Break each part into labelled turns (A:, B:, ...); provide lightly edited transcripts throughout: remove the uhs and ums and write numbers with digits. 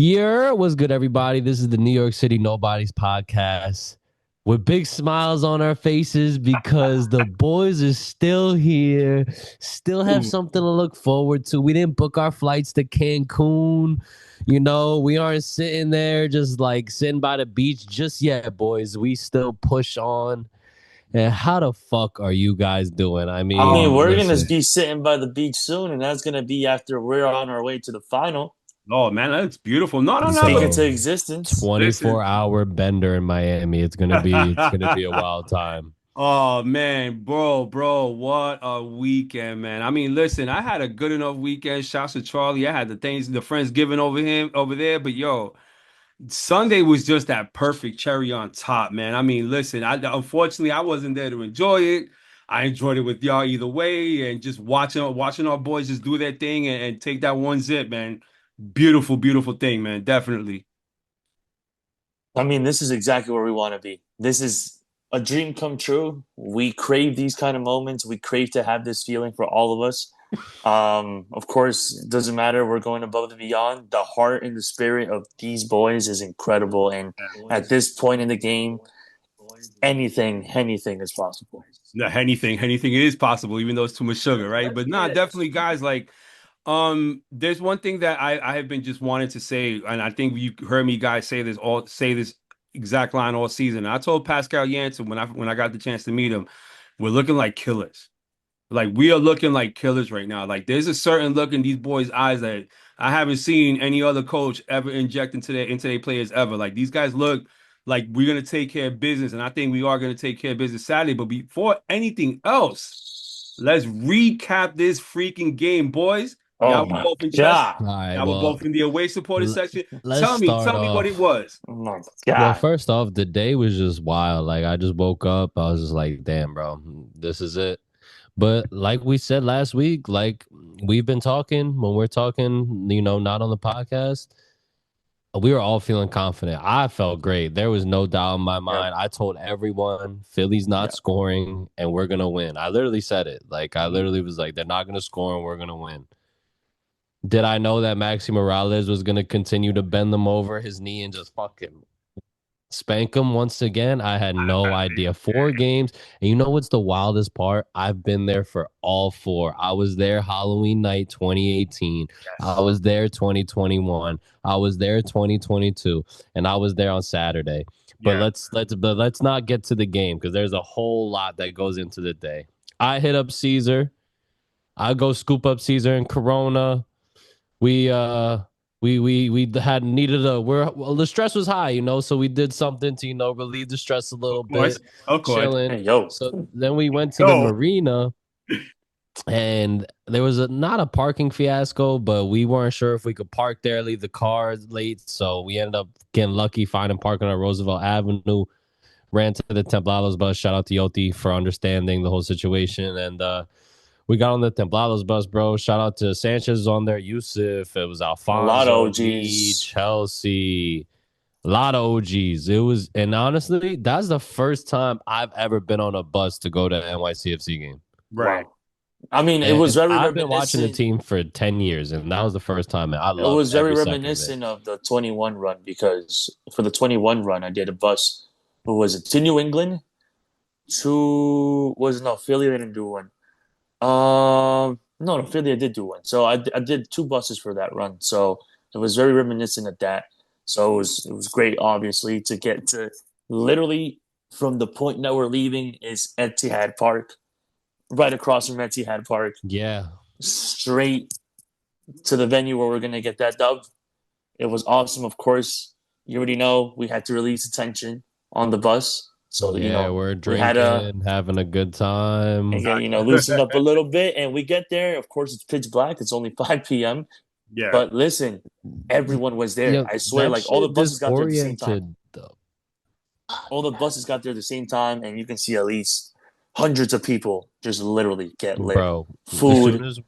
A: What's good, everybody? This is the New York City Nobodies Podcast with big smiles on our faces because the boys are still here, still have something to look forward to. We didn't book our flights to Cancun. We aren't sitting there just like sitting by the beach just yet, boys. We still push on. And how the fuck are you guys doing?
B: We're gonna
A: Listen,
B: be sitting by the beach soon, and that's gonna be after we're on our way to the final.
C: Oh man, that looks beautiful. No, no, no.
B: Speak
C: Look,
B: into
A: bro.
B: existence.
A: 24-hour bender in Miami. It's gonna be a wild time.
C: oh man, bro, what a weekend, man. I mean, listen, I had a good enough weekend. Shouts to Charlie. I had the friends giving over there, but yo, Sunday was just that perfect cherry on top, man. I mean, listen, I unfortunately I wasn't there to enjoy it. I enjoyed it with y'all either way, and just watching our boys just do their thing and take that one zip, man. Beautiful, beautiful thing, man. Definitely.
B: This is exactly where we want to be. This is a dream come true. We crave these kind of moments. We crave to have this feeling for all of us. Of course, it doesn't matter. We're going above and beyond. The heart and the spirit of these boys is incredible. And at this point in the game, anything is possible.
C: No, anything is possible, even though it's too much sugar, right? But nah, definitely, guys. Like, there's one thing that I have been just wanting to say, and I think you heard me guys say this exact line all season. I told Pascal Jansen when I got the chance to meet him, we're looking like killers. Like we are looking like killers right now. Like there's a certain look in these boys' eyes that I haven't seen any other coach ever inject into their players ever. Like these guys look like we're gonna take care of business, and I think we are gonna take care of business Saturday. But before anything else, let's recap this freaking game, boys.
B: Oh
C: Y'all were
B: my
C: both in chess.
B: God.
A: All right,
C: Y'all were
A: well,
C: both in the away supporter section.
A: let's
C: Tell
A: start
C: me what it
A: off.
C: was.
B: Oh my
A: Well,
B: God.
A: first off, the day was just wild. Like, I just woke up. I was just like, damn, bro, this is it. But like we said last week, like we've been talking when we're talking, not on the podcast, we were all feeling confident. I felt great. There was no doubt in my mind. I told everyone Philly's not scoring and we're going to win. I literally said it. Like, I literally was like, they're not going to score and we're going to win. Did I know that Maxi Morález was going to continue to bend them over his knee and just fucking spank him once again? I had no idea. 4 games. And you know what's the wildest part? I've been there for all 4. I was there Halloween night 2018. I was there 2021. I was there 2022. And I was there on Saturday. But
C: Yeah.
A: let's not get to the game because there's a whole lot that goes into the day. I hit up Caesar. I go scoop up Caesar and Corona. We had needed the stress was high, so we did something to relieve the stress a little bit,
C: Of course.
A: chilling.
B: Hey, yo.
A: So then we went to the marina, and there was not a parking fiasco, but we weren't sure if we could park there, leave the car late, so we ended up getting lucky finding parking on Roosevelt Avenue. Ran to the Templados bus. Shout out to Yoti for understanding the whole situation, and we got on the Templados bus, bro. Shout out to Sanchez on there, Yusuf. It was Alfonso,
B: A lot of
A: me,
B: OGs.
A: Chelsea. A lot of OGs. It was, and honestly, that's the first time I've ever been on a bus to go to an NYCFC game.
C: Right.
B: Wow. It was very
A: I've been watching the
B: reminiscent.
A: team for 10 years, and that was the first time. And I
B: It
A: loved
B: was very
A: every second of it.
B: reminiscent of the 21 run because for the 21 run, I did a bus. Who was it? To New England? No, Philly didn't do one. No, Philly I did do one. So I did 2 buses for that run. So it was very reminiscent of that. So it was great, obviously, to get to literally from the point that we're leaving is Etihad Park, right across from Etihad Park,
A: Yeah.
B: straight to the venue where we're gonna get that dub. It was awesome. Of course, you already know we had to release the tension on the bus. So
A: we're
B: we had
A: drinking, having a good time.
B: loosen up a little bit, and we get there. Of course, it's pitch black. It's only 5 p.m.
C: Yeah.
B: But listen, everyone was there.
A: Yeah,
B: I swear,
A: that
B: like all the
A: shit
B: buses got there at the same time.
A: disoriented, though.
B: All the buses got there at the same time, and you can see at least hundreds of people just literally get lit.
A: Bro,
B: Food,
A: as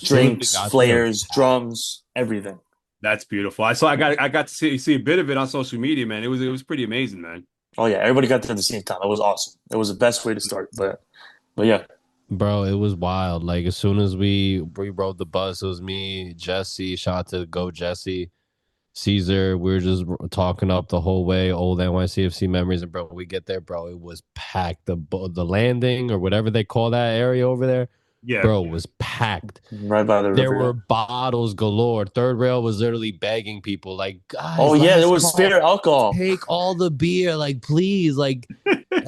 B: drinks,
A: we got
B: flares, drums, everything.
C: That's beautiful. I got to see a bit of it on social media, man. It was pretty amazing, man.
B: Oh yeah, everybody got there at the same time. It was awesome. It was the best way to start. But yeah.
A: Bro, it was wild. Like as soon as we rode the bus, it was me, Jesse. Shout out to Go Jesse. Caesar, we were just talking up the whole way, old NYCFC memories, and bro, we get there, bro, it was packed. The landing or whatever they call that area over there,
C: Yeah.
A: bro, was packed.
B: Right by the
A: There
B: river.
A: were bottles galore. Third rail was literally begging people, like, guys.
B: Oh yeah, there was
A: call,
B: spare alcohol.
A: Take all the beer, like, please, like.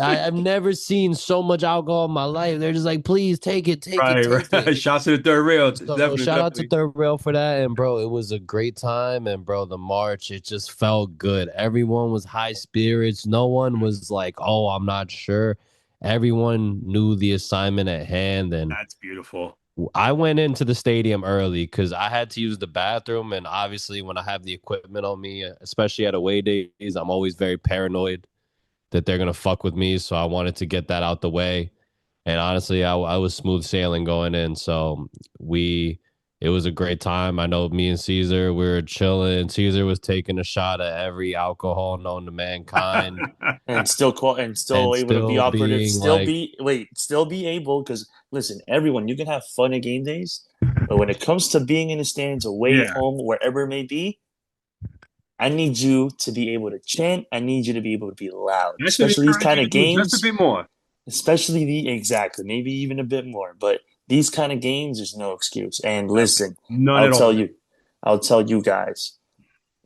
A: I've never seen so much alcohol in my life. They're just like, please take it.
C: Shouts to the third rail.
A: So shout out to third rail for that. And bro, it was a great time. And bro, the march, it just felt good. Everyone was high spirits. No one was like, oh, I'm not sure. Everyone knew the assignment at hand. And
C: that's beautiful.
A: I went into the stadium early because I had to use the bathroom. And obviously, when I have the equipment on me, especially at away days, I'm always very paranoid that they're going to fuck with me. So I wanted to get that out the way. And honestly, I was smooth sailing going in. So it was a great time. I know me and Caesar, we were chilling. Caesar was taking a shot at every alcohol known to mankind.
B: and still able to be operative. Still be able, because listen, everyone, you can have fun at game days. But when it comes to being in the stands, away, home, wherever it may be, I need you to be able to chant. I need you to be able to be loud, especially these kind of games.
C: Just a bit more.
B: Especially maybe even a bit more. But these kind of games, there's no excuse. And listen, I'll tell you guys,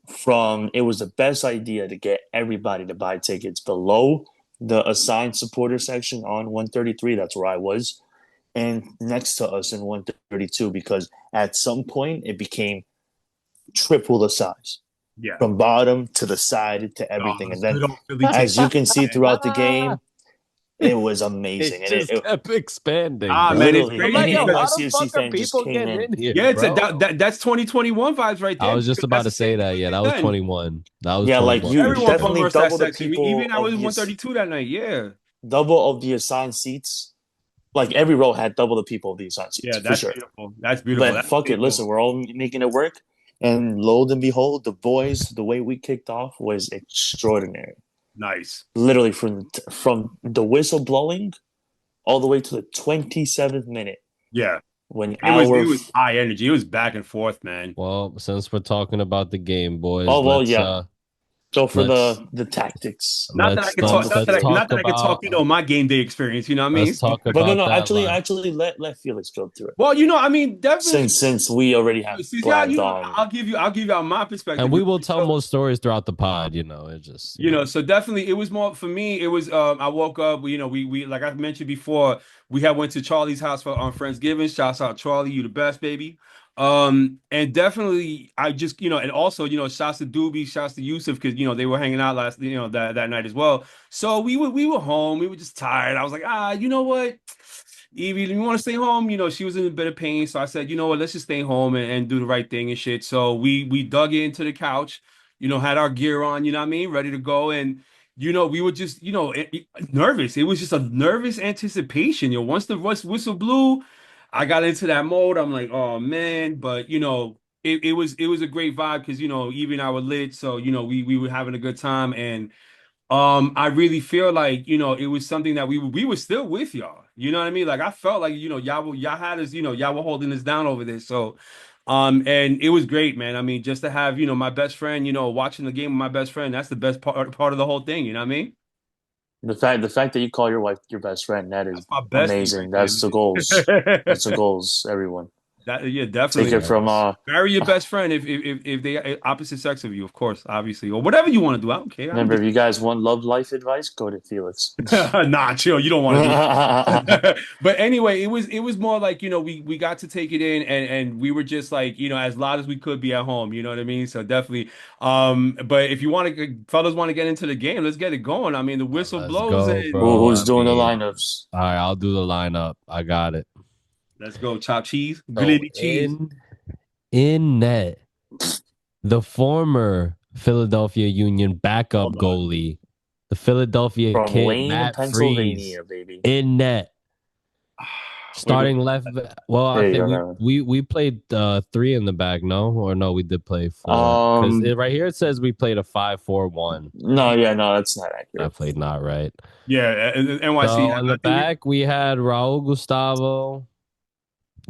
B: it was the best idea to get everybody to buy tickets below the assigned supporter section on 133. That's where I was, and next to us in 132, because at some point it became triple the size.
C: Yeah.
B: From bottom to the side to everything. And then, as you can see throughout the game, it was amazing.
A: It kept expanding.
C: Man, it's crazy.
B: Any
A: how the
B: NYCFC
A: fuck are
B: fan just
A: people
B: came
A: getting in here?
C: Yeah,
A: that's
C: 2021 vibes right there.
A: I was just about to say that. Yeah, that was 21. That was 21.
B: Like you definitely double the people.
C: Even I was 132 that night. Yeah,
B: double of the assigned seats. Like every row had double the people of the assigned seats.
C: Yeah, that's
B: for sure.
C: Beautiful. That's beautiful.
B: But fuck it. Listen, we're all making it work. And lo and behold, the boys, the way we kicked off was extraordinary.
C: Nice.
B: Literally from the whistle blowing all the way to the 27th minute.
C: Yeah.
B: When
C: it was high energy. It was back and forth, man.
A: Well, since we're talking about the game, boys.
B: Go for the tactics.
C: Not that I can talk, my game day experience. You know what I mean?
A: Let's talk about
B: actually, let Felix go through it.
C: Well, I mean, definitely
B: since we already have
C: I'll give you my perspective,
A: and we will tell more stories throughout the pod. It just
C: so definitely it was more for me. It was I woke up. We like I mentioned before, we went to Charlie's house for on Friendsgiving. Shouts out Charlie, you the best, baby. And definitely I just and also shouts to Doobie, shouts to Yusuf, because they were hanging out last that night as well. So we were home, we were just tired. I was like, you know what, Evie, you want to stay home? She was in a bit of pain, so I said, you know what, let's just stay home and do the right thing and shit. So we dug into the couch, had our gear on, ready to go. And we were just nervous. It was just a nervous anticipation. Once the whistle blew, I got into that mode. I'm like, oh man, but it was a great vibe because even I were lit, so we were having a good time. And I really feel like it was something that we were still with y'all. You know what I mean? Like I felt like y'all had us, y'all were holding us down over this. So and it was great, man. I mean, just to have my best friend, watching the game with my best friend, that's the best part of the whole thing. You know what I mean?
B: The fact that you call your wife your best friend, that is amazing. That's the goals. That's the goals, everyone.
C: Definitely.
B: Take it from
C: marry your best friend if they opposite sex of you, of course, obviously, or whatever you want to do. I don't care.
B: Remember, if you guys want love life advice, go to Felix.
C: Nah, chill. You don't want to do it. But anyway, it was more like we got to take it in, and we were just like as loud as we could be at home. You know what I mean? So definitely. But if you fellas want to get into the game, let's get it going. I mean, the whistle blows.
B: Who's doing the lineups?
A: All right, I'll do the lineup. I got it.
C: Let's go, chopped cheese, grilled cheese.
A: In net, the former Philadelphia Union backup goalie, the Philadelphia
B: from
A: kid,
B: Wayne,
A: Matt
B: Pennsylvania,
A: Freese,
B: baby.
A: in net. Starting left. Well, I think we played 3 in the back. No, we did play 4. Because right here it says we played a 5-4-1.
B: No, that's not accurate.
A: I played not right.
C: Yeah, NYC.
A: So in the back we had Raul Gustavo,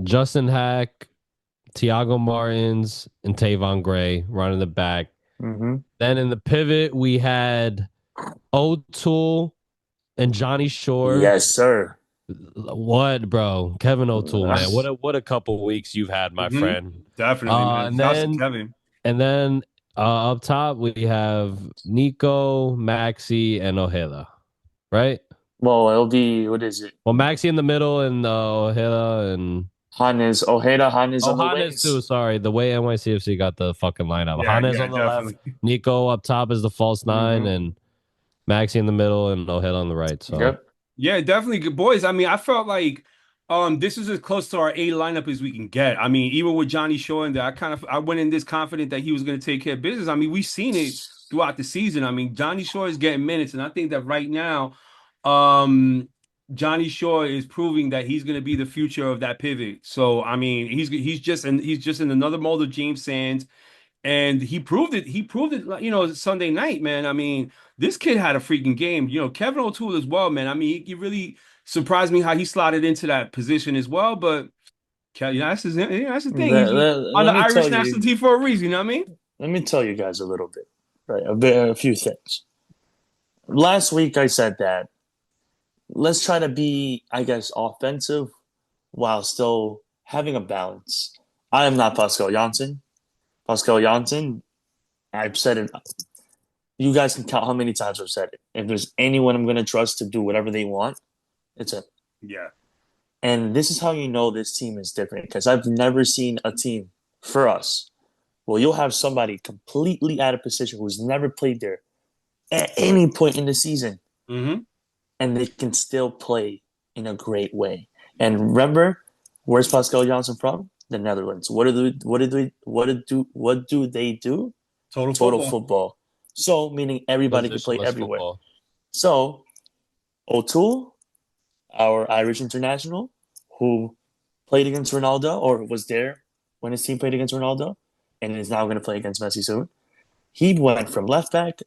A: Justin Hack, Thiago Martins, and Tavon Gray running the back.
B: Mm-hmm.
A: Then in the pivot, we had O'Toole and Johnny Shore.
B: Yes, sir.
A: What, bro? Kevin O'Toole, man. What a couple weeks you've had, my friend.
C: Definitely, man.
A: And
C: Shouts to
A: then
C: Kevin.
A: up top we have Nico, Maxi, and Ojeda, right?
B: Well, it'll be, what is it?
A: Well, Maxi in the middle and Ojeda and
B: Ojeda, Hannes on the
A: Hannes too.
B: wings.
A: Sorry, the way NYCFC got the fucking lineup.
C: Yeah,
A: Hannes
C: yeah,
A: on the
C: definitely.
A: left, Nico up top is the false 9, and Maxi in the middle and Ojeda on the right. So
B: Yep.
C: Yeah, definitely good boys. I mean, I felt like this is as close to our A lineup as we can get. I mean, even with Johnny showing that, I went in this confident that he was going to take care of business. I mean, we've seen it throughout the season. I mean, Johnny Shore is getting minutes, and I think that right now, Johnny Shore is proving that he's going to be the future of that pivot. So, I mean, he's just in another mold of James Sands. And he proved it. He proved it, Sunday night, man. I mean, this kid had a freaking game. Kevin O'Toole as well, man. I mean, he really surprised me how he slotted into that position as well. But that's the thing. He's on the Irish national team for a reason. You know what I mean?
B: Let me tell you guys a little bit, right? A few things. Last week I said that let's try to be, I guess, offensive while still having a balance. I am not Pascal Janssen. Pascal Janssen, I've said it. You guys can count how many times I've said it. If there's anyone I'm going to trust to do whatever they want, it's him.
C: Yeah.
B: And this is how you know this team is different, because I've never seen a team for us. Well, you'll have somebody completely out of position who's never played there at any point in the season, and they can still play in a great way. And remember, where's Pascal Janssen from? The Netherlands. What do they do? Total football. So meaning everybody can play everywhere. Football. So O'Toole, our Irish international, who played against Ronaldo or was there when his team played against Ronaldo, and is now going to play against Messi soon. He went from left back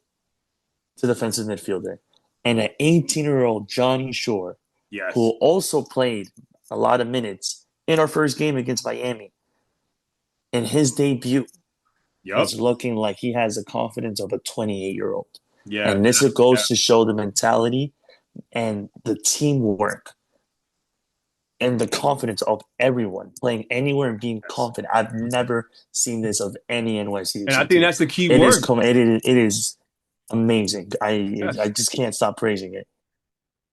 B: to defensive midfielder, and an 18-year-old Johnny Shore, who also played a lot of minutes in our first game against Miami. In his debut, is looking like he has the confidence of a 28-year-old. Yeah, and this goes to show the mentality and the teamwork and the confidence of everyone playing anywhere and being confident. I've never seen this of any NYC.
C: And I think that's the key word.
B: It is amazing. I just can't stop praising it.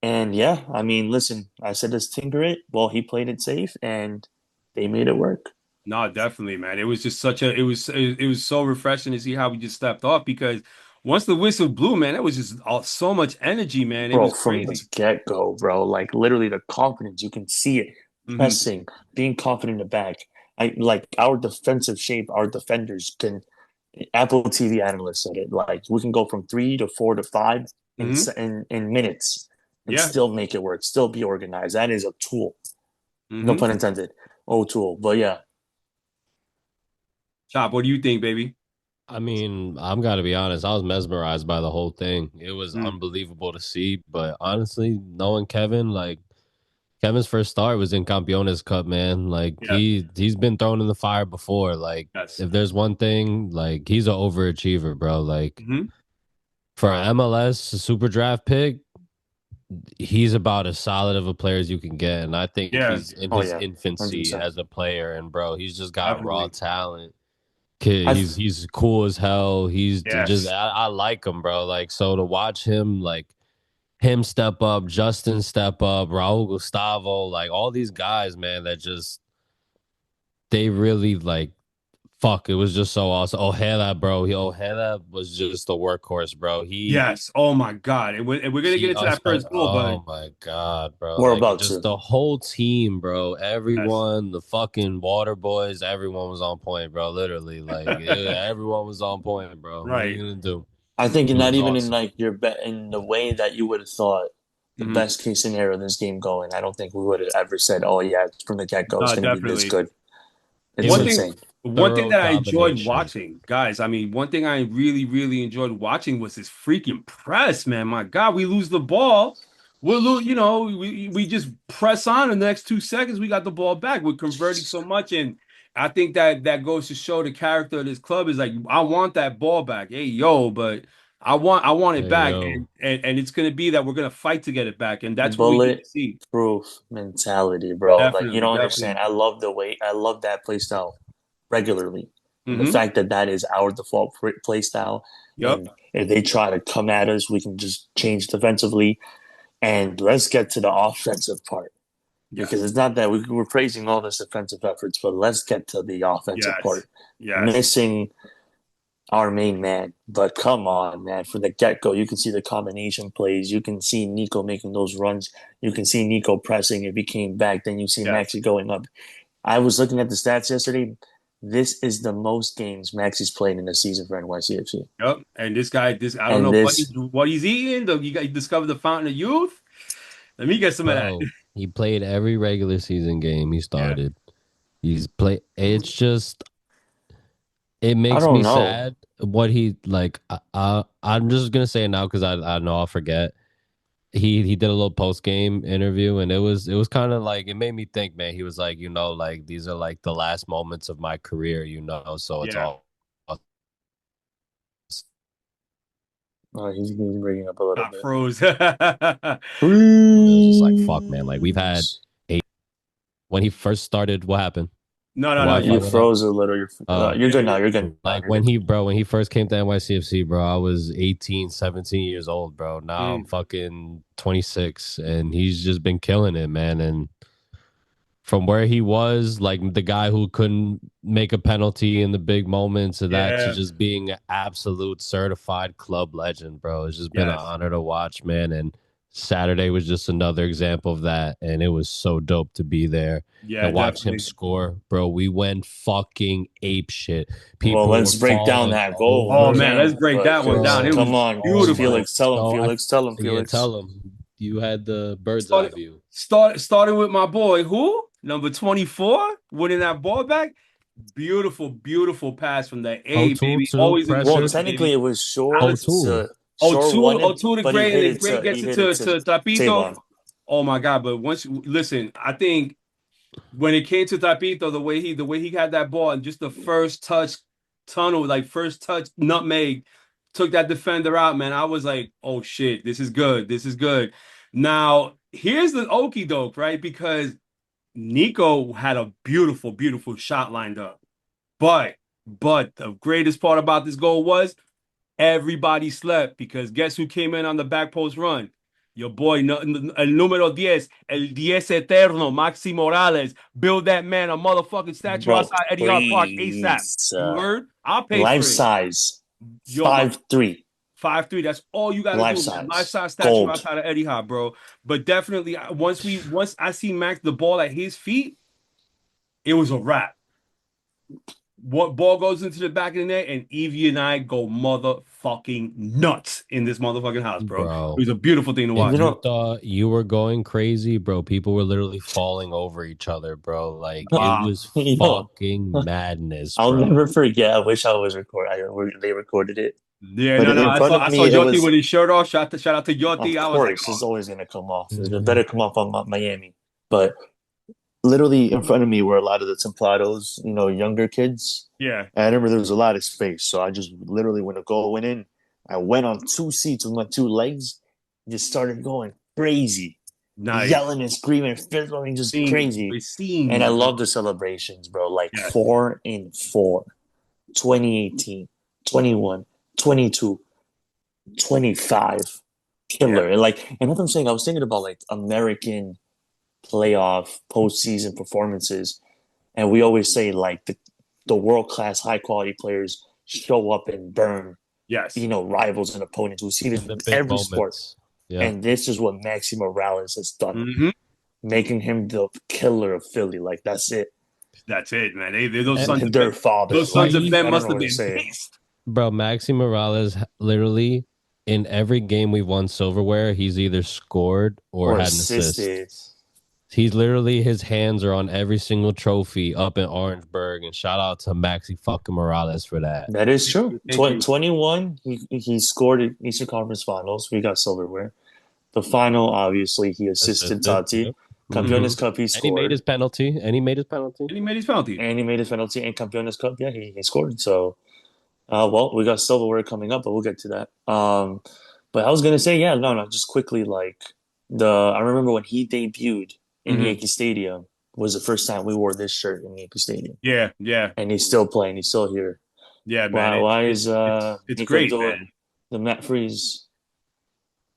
B: And yeah, I mean, listen, I said let's tinker it. Well, he played it safe, and they made it work.
C: No, definitely, man. It was just it was so refreshing to see how we just stepped off, because once the whistle blew, man, it was just so much energy, man. It was crazy.
B: From the get-go, bro. Like literally the confidence, you can see it. Pressing, being confident in the back. Like our defensive shape, our defenders can. Apple TV analyst said it. Like we can go from 3 to 4 to 5 in minutes. And still make it work, still be organized. That is a tool. No pun intended. Tool. But yeah.
C: Chop, what do you think, baby?
A: I mean, I'm got to be honest. I was mesmerized by the whole thing. It was unbelievable to see. But honestly, knowing Kevin, like Kevin's first start was in Campeones Cup, man. Like he's been thrown in the fire before. Like if there's one thing, like he's an overachiever, bro. Like for an MLS super draft pick, he's about as solid of a player as you can get, and I think he's in his infancy 100%. As a player, and bro, he's just got raw talent. Kid, he's cool as hell. He's just I like him, bro. Like, so to watch him, like him step up, Justin step up, Raul Gustavo, like all these guys, man, that just they really like. Fuck, it was just so awesome. Ojeda, bro. Ojeda was just a workhorse, bro.
C: Oh my god. And we're gonna get into that first goal, but
A: oh my god, bro.
B: We're about
A: just the whole team, bro. Everyone, the fucking water boys, everyone was on point, bro. Literally, like everyone was on point, bro. Right. What are you gonna do?
B: I think not even awesome. In like your bet in the way that you would have thought the best case scenario of this game going. I don't think we would have ever said, "Oh yeah, from the get go, it's gonna be this good." It's insane.
C: One thing that I enjoyed watching, guys, I mean, one thing I really, really enjoyed watching was this freaking press, man. My God, we lose the ball. We'll lose, we just press on in the next 2 seconds. We got the ball back. We're converting so much. And I think that goes to show the character of this club is like, I want that ball back. Hey, yo, but I want it
A: Hey,
C: back.
A: yo.
C: And it's gonna be that we're gonna fight to get it back. And that's what we need to see.
B: Bulletproof mentality, bro. Like you
C: Definitely,
B: don't understand.
C: definitely.
B: I love that play style regularly. And the
C: Mm-hmm.
B: fact that that is our default play style,
C: Yep.
B: and if they try to come at us, we can just change defensively. And let's get to the offensive part because
C: Yes.
B: it's not that we're praising all this defensive efforts, but let's get to the offensive
C: Yes.
B: part.
C: Yes.
B: Missing our main man, but come on, man! From the get go, you can see the combination plays. You can see Nico making those runs. You can see Nico pressing if he came back. Then you see
C: Yes.
B: Maxi going up. I was looking at the stats yesterday. This is the most games Maxi's played in a season for NYCFC.
C: Yep. And this guy, I don't
B: And
C: know
B: this,
C: what he's eating. He discovered the fountain of youth. Let me get some of that.
A: Bro, he played every regular season game he
C: Yeah.
A: started. He's played. It's just it
B: I
A: makes
B: don't
A: me
B: know.
A: sad what he like. I'm just gonna say it now because I know I'll forget. He did a little post game interview and it was kind of like it made me think, man. He was like, like these are like the last moments of my career, so it's
C: Yeah.
A: all.
B: Oh, he's bringing up a little bit.
C: Froze.
A: It was just like fuck, man. Like we've had when he first started. What happened?
C: No.
B: You froze a little. You're good now. You're good.
A: Like when he first came to NYCFC, bro, I was 18, 17 years old, bro. Now I'm fucking 26 and he's just been killing it, man. And from where he was, like the guy who couldn't make a penalty in the big moments of that to just being an absolute certified club legend, bro. It's just been an honor to watch, man. And Saturday was just another example of that. And it was so dope to be there and watch him score, bro. We went fucking ape shit.
B: Well, let's break down that goal.
C: Oh, man, let's break that one down. It was
B: come on,
C: beautiful.
B: Felix, tell him. Felix, tell him. Felix,
A: yeah, tell him. You had the bird's eye view.
C: Starting with my boy, who? Number 24, winning that ball back. Beautiful, beautiful pass from the A, baby. Always in the
B: well, technically, it was short.
C: O2 to great gets it to Tapito. Oh my God! But listen, I think when it came to Tapito, the way he had that ball and just the first touch nutmeg took that defender out, man. I was like, oh shit, this is good. This is good. Now here's the okie doke, right? Because Nico had a beautiful, beautiful shot lined up, but the greatest part about this goal was everybody slept because guess who came in on the back post run? Your boy, el número 10, el 10 eterno, Maxi Morález. Build that man a motherfucking statue outside Eddie Hart Park ASAP. You heard? I'll pay
B: life
C: for it.
B: Size. 5'3".
C: 5'3". That's all you gotta do.
B: Size.
C: Life size statue outside of Eddie Hart, bro. But definitely, once I see Max the ball at his feet, it was a wrap. What ball goes into the back of the net, and Evie and I go motherfucking nuts in this motherfucking house, bro. It was a beautiful thing to watch.
A: If you thought you were going crazy, bro, people were literally falling over each other, bro. Like it was fucking madness.
B: I'll never forget. I wish I was recording. They recorded it.
C: Yeah, I saw Yoti with his shirt off. Shout out to Yoti.
B: Of course, it's always gonna come off. It better come off on Miami, but. Literally in front of me were a lot of the Templados, younger kids.
C: Yeah.
B: And I remember there was a lot of space. So I just literally, when the goal went in, I went on 2 seats with my 2 legs, just started going crazy. Nice. Yelling and screaming, fizzling, just crazy. And I love the celebrations, bro. Like 4 and 4, 2018, 21, 22, 25. Killer. And and that's what I'm saying. I was thinking about American playoff postseason performances, and we always say the world-class high-quality players show up and burn rivals and opponents. We see this in every sport. And this is what Maxi Morález has done, making him the killer of Philly. That's it,
C: man. Those sons
B: their fathers.
C: Those sons of Ben must have been pissed,
A: bro. Maxi Morález literally in every game we've won silverware, he's either scored or had an assist. He's literally, his hands are on every single trophy up in Orangeburg, and shout out to Maxi fucking Morález for that.
B: That is true. 21, he scored at Eastern Conference Finals. We got silverware. The final, obviously, he assisted Tati. Campeones Cup, he
A: And he made
B: scored.
A: his penalty. And he made his penalty.
C: And he made his penalty.
B: And he made his penalty. And Campeones Cup, yeah, he scored. So, well, we got silverware coming up, but we'll get to that. But I was gonna say, yeah, no, just quickly, like I remember when he debuted in Yankee Stadium was the first time we wore this shirt in Yankee Stadium.
C: Yeah, yeah.
B: And he's still playing. He's still here.
C: Yeah, man.
B: Why is
C: it's
B: Nico
C: great,
B: doing
C: man.
B: the Matt Freeze?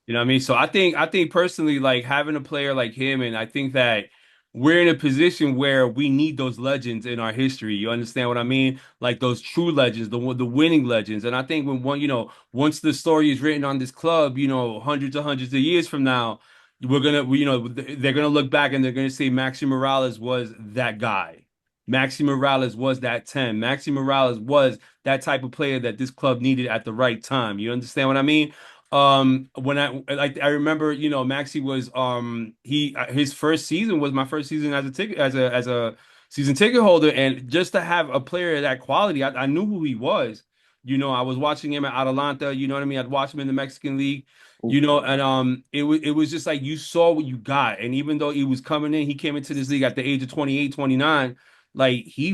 C: You know what I mean? So I think personally, like having a player like him, and I think that we're in a position where we need those legends in our history. You understand what I mean? Like those true legends, the winning legends. And I think once the story is written on this club, hundreds of years from now, they're gonna look back and they're gonna say Maxi Morález was that guy. Maxi Morález was that 10. Maxi Morález was that type of player that this club needed at the right time. You understand what I mean? When I remember, Maxi was his first season was my first season as a ticket as a season ticket holder, and just to have a player of that quality, I knew who he was. I was watching him at Atalanta. You know what I mean? I'd watch him in the Mexican League. And it was just like you saw what you got, and even though he was coming in, he came into this league at the age of 28, 29. Like he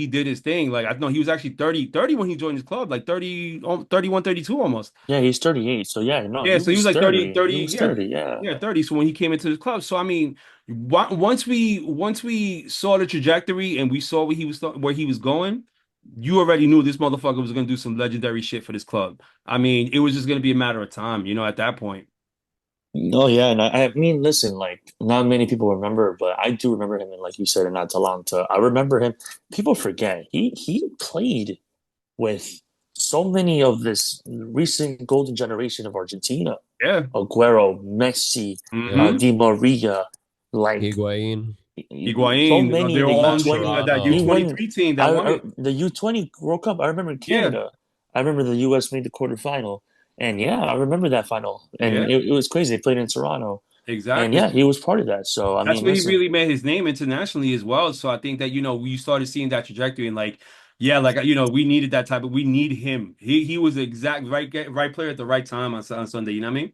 C: did his thing. Like I know he was actually 30 when he joined his club, like 30, 31, 32 almost.
B: Yeah, he's 38. So yeah, no,
C: Yeah, so he was like 30, 30,
B: He was
C: yeah,
B: 30, yeah.
C: yeah, 30. So when he came into the club, so I mean, once we saw the trajectory and we saw where he was going, you already knew this motherfucker was gonna do some legendary shit for this club. I mean, it was just gonna be a matter of time, at that point.
B: Oh yeah, and I mean, listen, like not many people remember, but I do remember him, and like you said, in Atalanta. I remember him. People forget he played with so many of this recent golden generation of Argentina.
C: Yeah.
B: Aguero, Messi,
C: Mhm.
B: Di Maria, like
A: Higuain.
B: so
C: Higuain,
B: many.
C: they were
B: The
C: all on
B: U20,
C: that
A: He
B: won
C: U23 team that won it.
B: the U20 World Cup. I remember in
C: Yeah,
B: Canada. I remember the U.S. made the quarterfinal, and yeah, I remember that final, and
C: yeah,
B: it was crazy. They played in Toronto, and
C: exactly.
B: yeah, he was part of that. So I
C: That's
B: mean,
C: where he
B: listen,
C: really made his name internationally as well. So I think that, we started seeing that trajectory and like, yeah, like, we needed that we need him. He was the exact right player at the right time on Sunday. You know what I mean?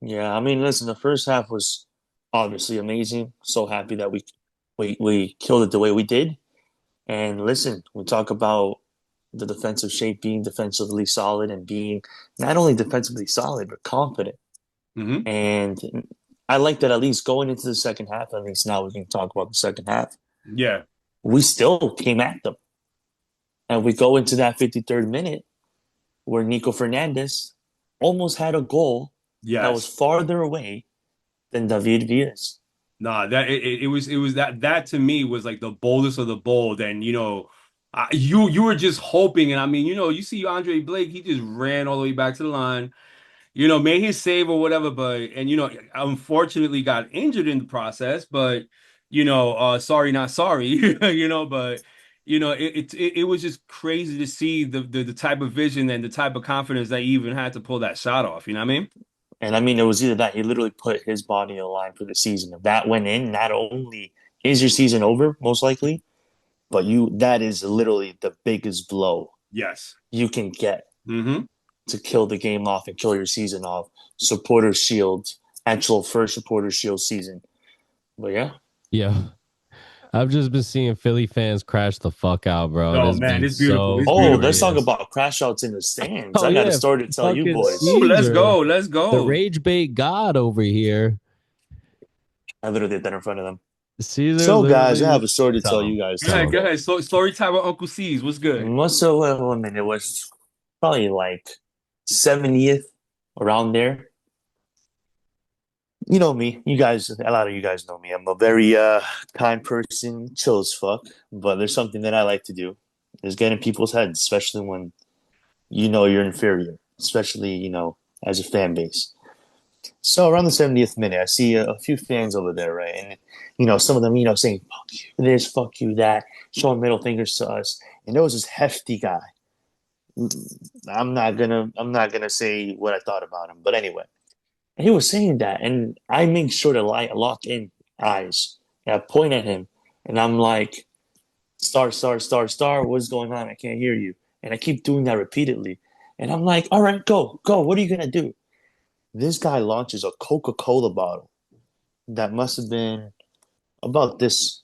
B: yeah, I mean, listen. The first half was obviously amazing. So happy that we killed it the way we did. And listen, we talk about the defensive shape being defensively solid and being not only defensively solid but confident.
C: Mm-hmm.
B: And I like that at least going into the second half. At least now we can talk about the second half.
C: Yeah.
B: We still came at them, and we go into that 53rd minute where Nico Fernandez almost had a goal that was
C: Yes.
B: farther away than David Villa's.
C: Nah, that it was that to me was like the boldest of the bold, and you were just hoping, and I mean, you see Andre Blake, he just ran all the way back to the line, made his save or whatever, but and unfortunately got injured in the process, but sorry, not sorry, but it was just crazy to see the type of vision and the type of confidence that he even had to pull that shot off. You know what I mean?
B: And I mean, it was either that he literally put his body on the line for the season. If that went in, not only is your season over, most likely, but that is literally the biggest blow
C: Yes.
B: you can get
C: Mm-hmm.
B: to kill the game off and kill your season off. Supporter Shield, actual first Supporter Shield season. But yeah.
A: Yeah. I've just been seeing Philly fans crash the fuck out, bro.
C: Oh man, it's beautiful. It's
B: Oh,
C: beautiful.
B: let's talk about crash outs in the stands.
A: Oh,
B: I got a
A: yeah,
B: story to tell you
A: fucking
B: boys.
C: Ooh, let's
A: Caesar.
C: go. Let's
A: The
C: go.
A: rage bait god over here.
B: I literally did that in front of them.
A: Caesar.
B: So, guys, I
A: literally-
B: have a story to tell you guys.
C: Go ahead,
B: too.
C: go ahead. So, story time with Uncle C's. What's good?
B: I mean, it was probably like 70th around there. You know me. You guys, a lot of you guys know me. I'm a very kind person, chill as fuck. But there's something that I like to do. Is get in people's heads, especially when you're inferior, especially, as a fan base. So around the 70th minute, I see a few fans over there, right? And, some of them, saying, fuck you this, fuck you that, showing middle fingers to us. And there was this hefty guy. I'm not gonna say what I thought about him, but anyway. And he was saying that, and I make sure to lock in eyes. And I point at him, and I'm like, star, star, star, star, what's going on? I can't hear you. And I keep doing that repeatedly. And I'm like, all right, go. What are you gonna do? This guy launches a Coca-Cola bottle that must have been about this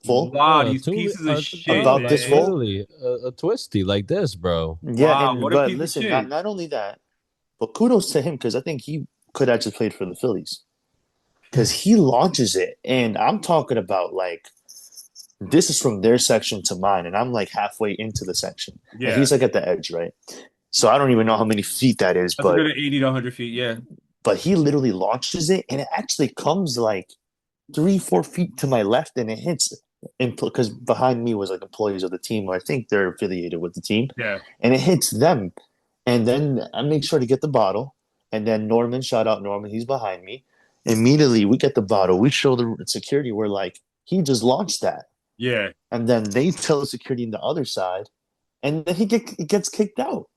B: full.
C: Wow, these pieces of shit,
B: about this
A: like
C: man.
B: full.
A: literally a twisty like this, bro.
B: Yeah,
C: Wow,
B: and
C: what a
B: but
C: piece of
B: listen,
C: shit.
B: not only that, but kudos to him because I think he could actually played for the Phillies because he launches it, and I'm talking about like this is from their section to mine, and I'm like halfway into the section, and
C: Yeah,
B: he's like at the edge, right? So I don't even know how many feet that is,
C: that's a good 80 to 100 feet. Yeah.
B: but he literally launches it, and it actually comes like 3-4 feet to my left, and it hits. Because behind me was like employees of the team, or I think they're affiliated with the team,
C: Yeah.
B: and it hits them. And then I make sure to get the bottle, and then Norman, shout out Norman, he's behind me. Immediately, we get the bottle. We show the security. We're like, he just launched that,
C: Yeah.
B: and then they tell the security on the other side, and then he gets kicked out.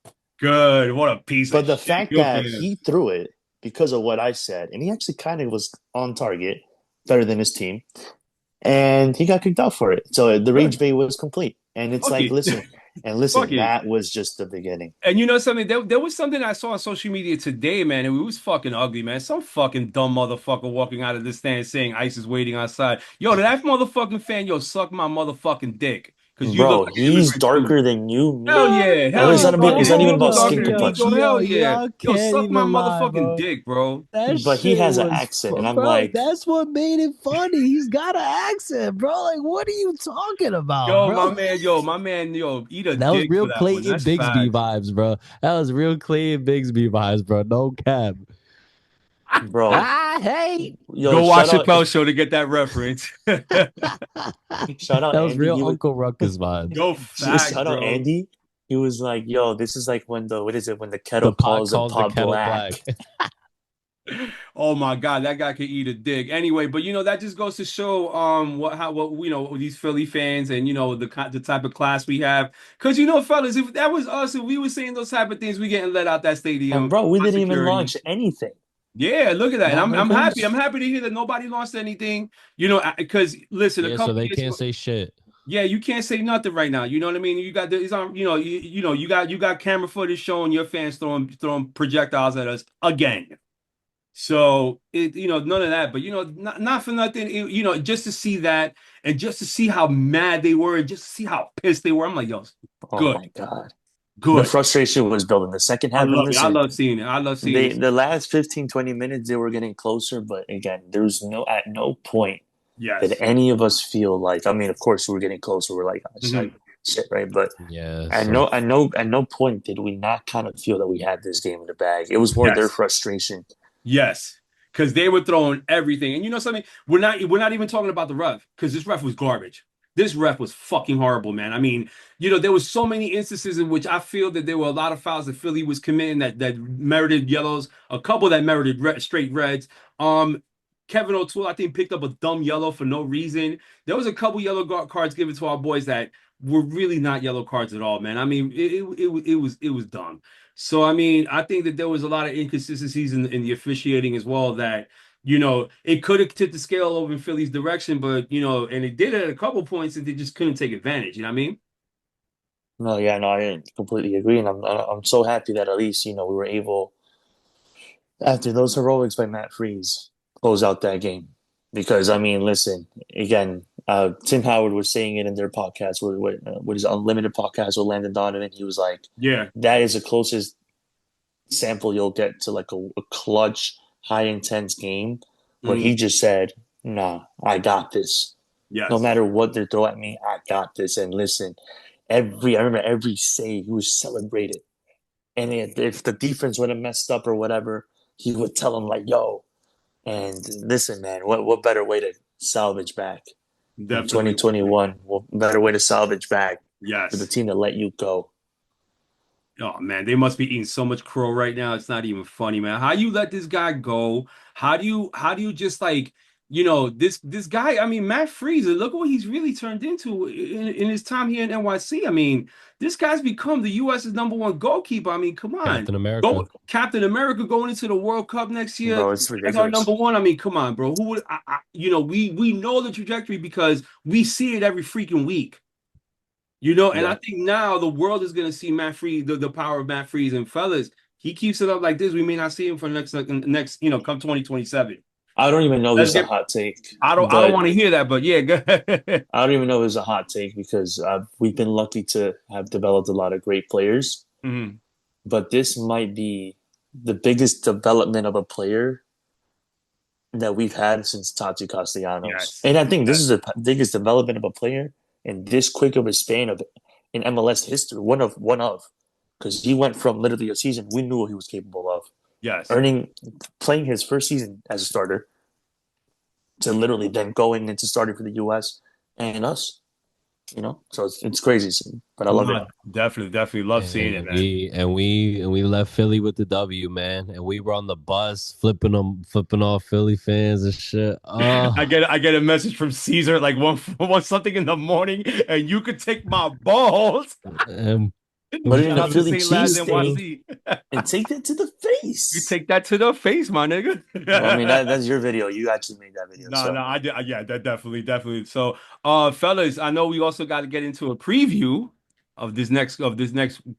C: Good. What a piece
B: But
C: of
B: the
C: shit.
B: fact
C: Good
B: that
C: for him.
B: he threw it because of what I said, and he actually kind of was on target, better than his team, and he got kicked out for it. So the rage bait was complete. And it's
C: Fuck
B: like,
C: it.
B: listen,
C: Fuck it.
B: that was just the beginning.
C: And you know something? There was something I saw on social media today, man, and it was fucking ugly, man. Some fucking dumb motherfucker walking out of this stand saying ICE is waiting outside. Yo, to that motherfucking fan, yo, suck my motherfucking dick. Because you look
B: Bro,
C: like an
B: he's
C: immigrant too.
B: darker than you, me.
C: Hell yeah,
B: Or
C: hell yeah. Oh,
B: it's
C: he's
B: not
C: a
B: even
C: little
B: about skin
C: darker than me. Go
B: complexion.
C: hell yeah.
A: Y'all
C: Yo,
A: can't
C: suck my
A: even lie,
C: motherfucking
A: bro.
C: dick, bro.
A: That
B: But he
A: shit
B: has an
A: was,
B: accent, and I'm
A: bro.
B: like,
A: That's what made it funny. He's got an accent, bro. Like, what are you talking about,
C: Yo,
A: bro?
C: my man, yo, eat a
A: That was
C: dick for
A: real
C: that one.
A: Clayton
C: That's
A: Bigsby
C: facts.
A: vibes, bro. That was real Clayton Bigsby vibes, bro. No cap.
B: bro,
A: I hate.
B: yo,
C: Go watch Chappelle's show to get that reference.
B: shout out
A: That was
B: Andy.
A: real
B: He was
A: Uncle Ruckus vibes.
C: Yo, facts,
B: shout out
C: bro.
B: Andy. He was like, yo, this is like when the what is it when the kettle
A: The pot
B: calls the
A: calls the
B: pot
A: kettle
B: black.
A: black.
C: Oh my God, that guy could eat a dick. Anyway, but you know that just goes to show what you know these Philly fans and you know the type of class we have. Because you know, fellas, if that was us, if we were saying those type of things, we getting let out that
B: And
C: stadium
B: bro, we
C: by
B: didn't even
C: security.
B: launch anything.
C: Yeah, look at that. And
B: Not
C: I'm
B: even.
C: happy. I'm happy to hear that nobody lost anything. You know, because listen, a
A: Yeah, so
C: couple
A: they
C: years
A: can't
C: ago,
A: say shit.
C: yeah, you can't say nothing right now. You know what I mean? You got the, it's on, you know, you got camera footage showing your fans throwing projectiles at us again. So it, you know, none of that. But you know, not for nothing. You know, just to see that and just to see how mad they were and just to see how pissed they were. I'm like, yo,
B: Oh
C: good,
B: my god. The
C: good.
B: frustration was building the second
C: I
B: half. And
C: love it. I
B: listen,
C: love seeing it. I love seeing it.
B: the last 15-20 minutes they were getting closer, but again, there was at no point did
C: Yes.
B: any of us feel like, I mean, of course we were getting closer. We're like, oh, it's like
C: Mhm.
B: shit, right? But
A: Yeah.
B: at no point did we not kind of feel that we had this game in the bag. It was more their
C: Yes.
B: frustration.
C: Yes. Because they were throwing everything. And you know something? We're not even talking about the ref, because this ref was garbage. This ref was fucking horrible, man. I mean, you know, there was so many instances in which I feel that there were a lot of fouls that Philly was committing that merited yellows, a couple that merited straight reds. Kevin O'Toole, I think, picked up a dumb yellow for no reason. There was a couple yellow cards given to our boys that were really not yellow cards at all, man. I mean, it was dumb. So I mean, I think that there was a lot of inconsistencies in the officiating as well that, you know, it could have tipped the scale over in Philly's direction, but you know, and it did it at a couple points and they just couldn't take advantage. You know what I mean?
B: No, yeah, no, I completely agree, and I'm so happy that at least we were able after those heroics by Matt Freeze close out that game. Because I mean, listen again. Tim Howard was saying it in their podcast, what his Unlimited podcast with Landon Donovan. He was like,
C: Yeah.
B: "That is the closest sample you'll get to like a clutch, high intense game." Where he just said, "Nah, I got this. No
C: Yes.
B: matter what they throw at me, I got this." And listen, I remember every save he was celebrated. And if the defense would have messed up or whatever, he would tell them like, "Yo." And listen, man, what better way to salvage back in
C: Definitely.
B: 2021? What better way to salvage back for the
C: Yes.
B: team that let you go?
C: Oh man, they must be eating so much crow right now. It's not even funny, man. How you let this guy go? How do you just like, you know, this guy, I mean, Matt Freezer, look what he's really turned into in his time here in NYC. I mean, this guy's become the US's #1 goalkeeper. I mean, come on.
A: Captain America.
C: Go Captain America going into the World Cup next year
B: Bro, it's
C: as our
B: ridiculous.
C: #1. I mean, come on, bro. Who would you know, we know the trajectory because we see it every freaking week. You know, and I
B: Yeah.
C: think now the world is going to see Matt Freeze, the power of Matt Freeze. And fellas, he keeps it up like this, we may not see him for next, you know, come 2027.
B: I don't even know if
C: Let's
B: it's a
C: get.
B: hot take.
C: I don't want to hear that, but yeah, go ahead.
B: I don't even know if it's a hot take because we've been lucky to have developed a lot of great players.
C: Mhm.
B: But this might be the biggest development of a player that we've had since Tati Castellanos.
C: Yes.
B: And I think this is the biggest development of a player in this quick of a span of in MLS history. One of because he went from literally a season we knew what he was capable of.
C: Yes.
B: Playing his first season as a starter to literally then going into starting for the US and us. So it's crazy, but I love it.
C: Definitely love seeing it, man.
A: We left Philly with the W, man, and we were on the bus flipping off Philly fans and shit.
C: I get a message from Caesar like one something in the morning, and you could take my balls.
A: And
B: Put it in
C: Shout
B: a
C: out to
B: Philly
C: St. Labs
B: cheesesteak
C: NYC.
B: and take that to the face.
C: You take that to the face, my nigga.
B: Well, I mean that's your video. You actually made that video.
C: No, I did. Yeah, that definitely. So, fellas, I know we also got to get into a preview of this next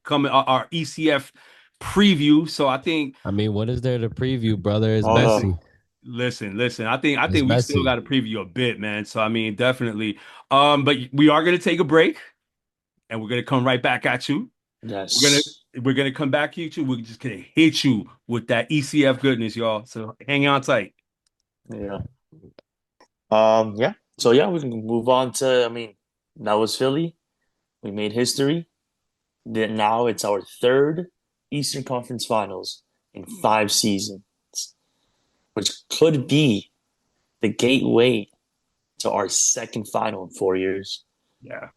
C: coming our ECF preview. So I think.
A: I mean, what is there to preview, brother? It's
B: Hold
A: messy.
B: up.
C: Listen. I think
A: It's
C: we still
A: messy.
C: got to preview a bit, man. So I mean, definitely. But we are gonna take a break, and we're gonna come right back at you.
B: Yes.
C: We're gonna come back at you. We're just gonna hit you with that ECF goodness, y'all. So hang on tight.
B: Yeah. Yeah. So yeah, we can move on to. I mean, that was Philly. We made history. Then now it's our third Eastern Conference Finals in 5 seasons, which could be the gateway to our second final in 4 years.
C: Yeah.